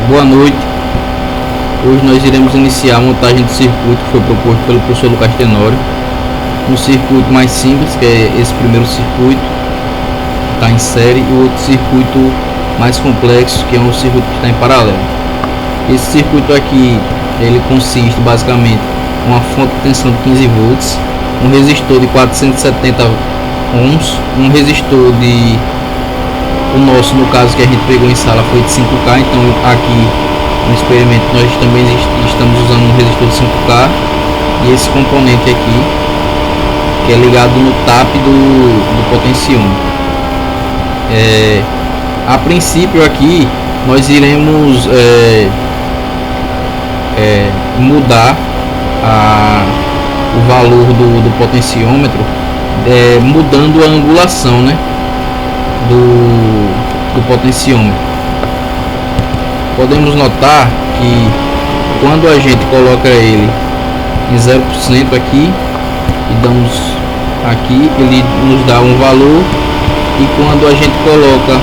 Boa noite. Hoje nós iremos iniciar a montagem do circuito que foi proposto pelo professor Lucas Tenório. Um circuito mais simples, que é esse primeiro circuito, está em série, e o outro circuito mais complexo, que é um circuito que está em paralelo. Esse circuito aqui, ele consiste basicamente em uma fonte de tensão de 15 volts, um resistor de 470 ohms, um resistor de... O nosso, no caso que a gente pegou em sala, foi de 5K, então aqui no experimento nós também estamos usando um resistor de 5K, e esse componente aqui, que é ligado no TAP do potenciômetro. A princípio aqui nós iremos mudar o valor do potenciômetro, mudando a angulação, né, do potenciômetro. Podemos notar que quando a gente coloca ele em 0% aqui e damos aqui, ele nos dá um valor, e quando a gente coloca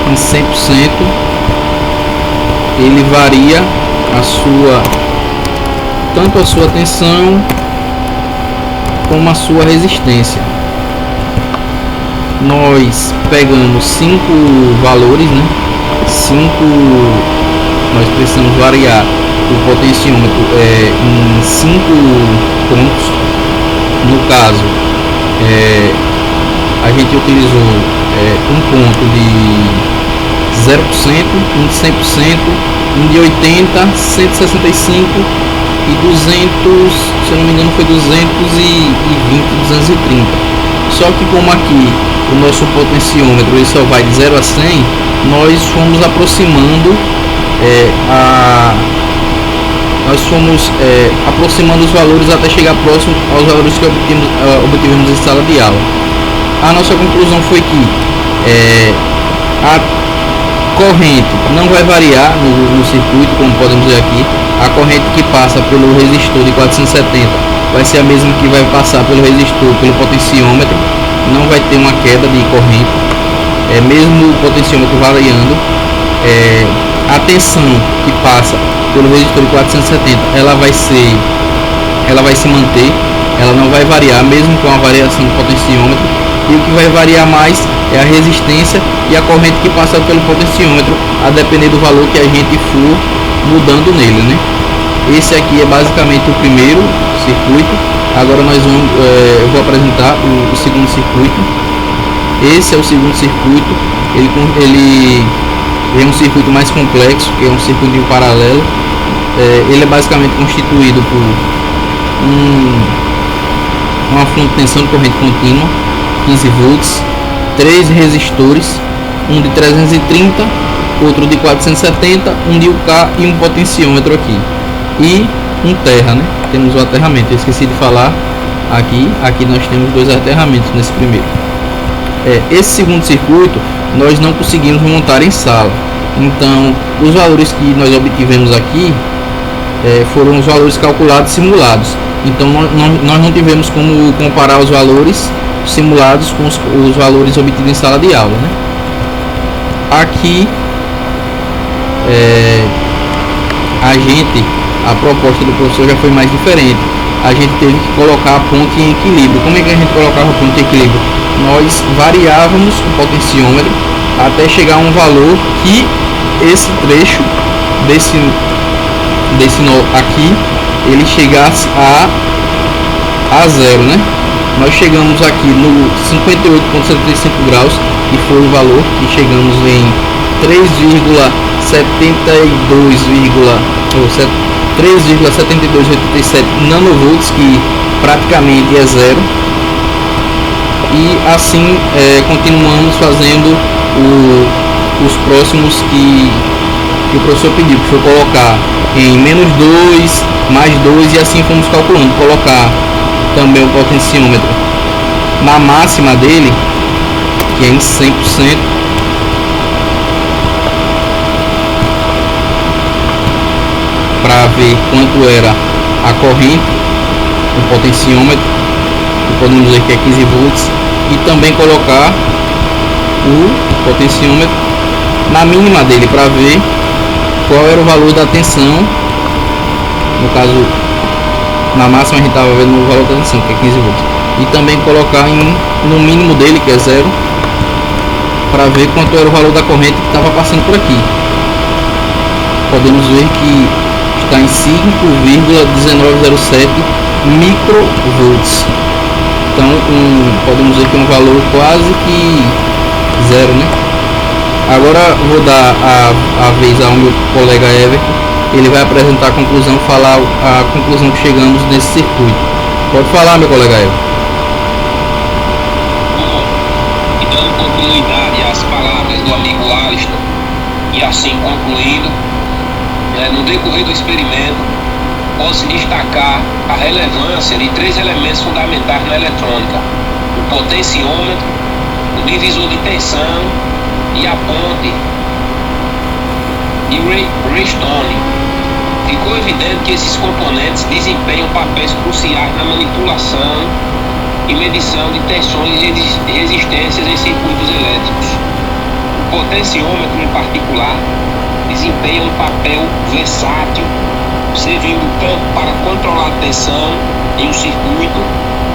em 100%, ele varia tanto a sua tensão como a sua resistência. Nós pegamos 5 valores, né? Nós precisamos variar o potenciômetro em 5 pontos. No caso, a gente utilizou um ponto de 0%, um de 100%, um de 80%, 165 e 200, se eu não me engano foi 220, 230. Só que como aqui o nosso potenciômetro ele só vai de 0 a 100, nós fomos aproximando aproximando os valores até chegar próximo aos valores que obtivemos em sala de aula. A nossa conclusão foi que a corrente não vai variar no circuito, como podemos ver aqui. A corrente que passa pelo resistor de 470 vai ser a mesma que vai passar pelo resistor, pelo potenciômetro. Não vai ter uma queda de corrente, mesmo o potenciômetro variando. A tensão que passa pelo resistor de 470 ela vai se manter, ela não vai variar mesmo com a variação do potenciômetro, e o que vai variar mais é a resistência e a corrente que passa pelo potenciômetro, a depender do valor que a gente for mudando nele, né? Esse aqui é basicamente o primeiro circuito. Agora eu vou apresentar o segundo circuito. Esse é o segundo circuito. Ele é um circuito mais complexo, que é um circuito em paralelo. Ele é basicamente constituído por uma fonte de tensão de corrente contínua, 15 volts, 3 resistores, um de 330, outro de 470, um de UK e um potenciômetro aqui, e um terra, né? Temos o aterramento, eu esqueci de falar aqui nós temos 2 aterramentos nesse primeiro. Esse segundo circuito nós não conseguimos montar em sala, então os valores que nós obtivemos aqui foram os valores calculados simulados. Então nós não tivemos como comparar os valores simulados com os valores obtidos em sala de aula, né? Aqui a proposta do professor já foi mais diferente. A gente teve que colocar a ponte em equilíbrio. Como é que a gente colocava a ponte em equilíbrio? Nós variávamos o potenciômetro até chegar a um valor que esse trecho desse nó aqui ele chegasse a zero, né? Nós chegamos aqui no 58,75 graus, que foi o valor que chegamos em 3,7287 nanovolts, que praticamente é zero. E assim continuamos fazendo os próximos que o professor pediu, que foi colocar em -2, +2, e assim fomos calculando, colocar também o potenciômetro na máxima dele, que é em 100%, para ver quanto era a corrente, o potenciômetro, que podemos ver que é 15 volts, e também colocar o potenciômetro na mínima dele para ver qual era o valor da tensão. No caso, na máxima a gente estava vendo o valor da tensão, que é 15 volts. E também colocar no mínimo dele, que é 0, para ver quanto era o valor da corrente que estava passando por aqui. Podemos ver que está em 5,1907 microvolts. Então podemos ver que é um valor quase que 0, né? Agora vou dar a vez ao meu colega Everton. Ele vai apresentar a conclusão, falar a conclusão que chegamos nesse circuito. Pode falar, meu colega Everton. E dando continuidade às palavras do amigo Alisson, e assim concluindo, no decorrer do experimento, pode-se destacar a relevância de 3 elementos fundamentais na eletrônica: o potenciômetro, o divisor de tensão e a ponte de Redstone. Ficou evidente que esses componentes desempenham papéis cruciais na manipulação e medição de tensões e resistências em circuitos elétricos. O potenciômetro, em particular, desempenha um papel versátil, servindo tanto para controlar a tensão em um circuito,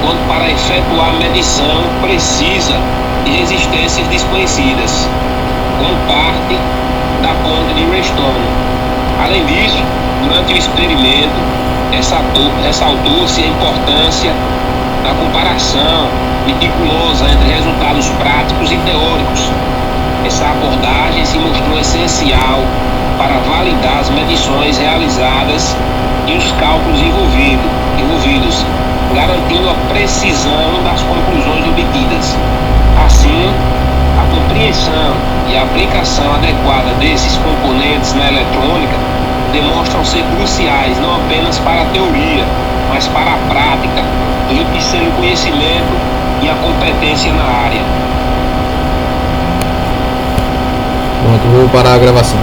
quanto para efetuar a medição precisa de resistências desconhecidas, como parte da ponte de Redstone. Além disso, durante o experimento, ressaltou-se a importância da comparação meticulosa entre resultados práticos e teóricos. Essa abordagem se mostrou essencial para validar as medições realizadas e os cálculos envolvidos, garantindo a precisão das conclusões obtidas. Assim, a compreensão e a aplicação adequada desses componentes na eletrônica demonstram ser cruciais não apenas para a teoria, mas para a prática, enriquecendo o conhecimento e a competência na área. Pronto, vou parar a gravação.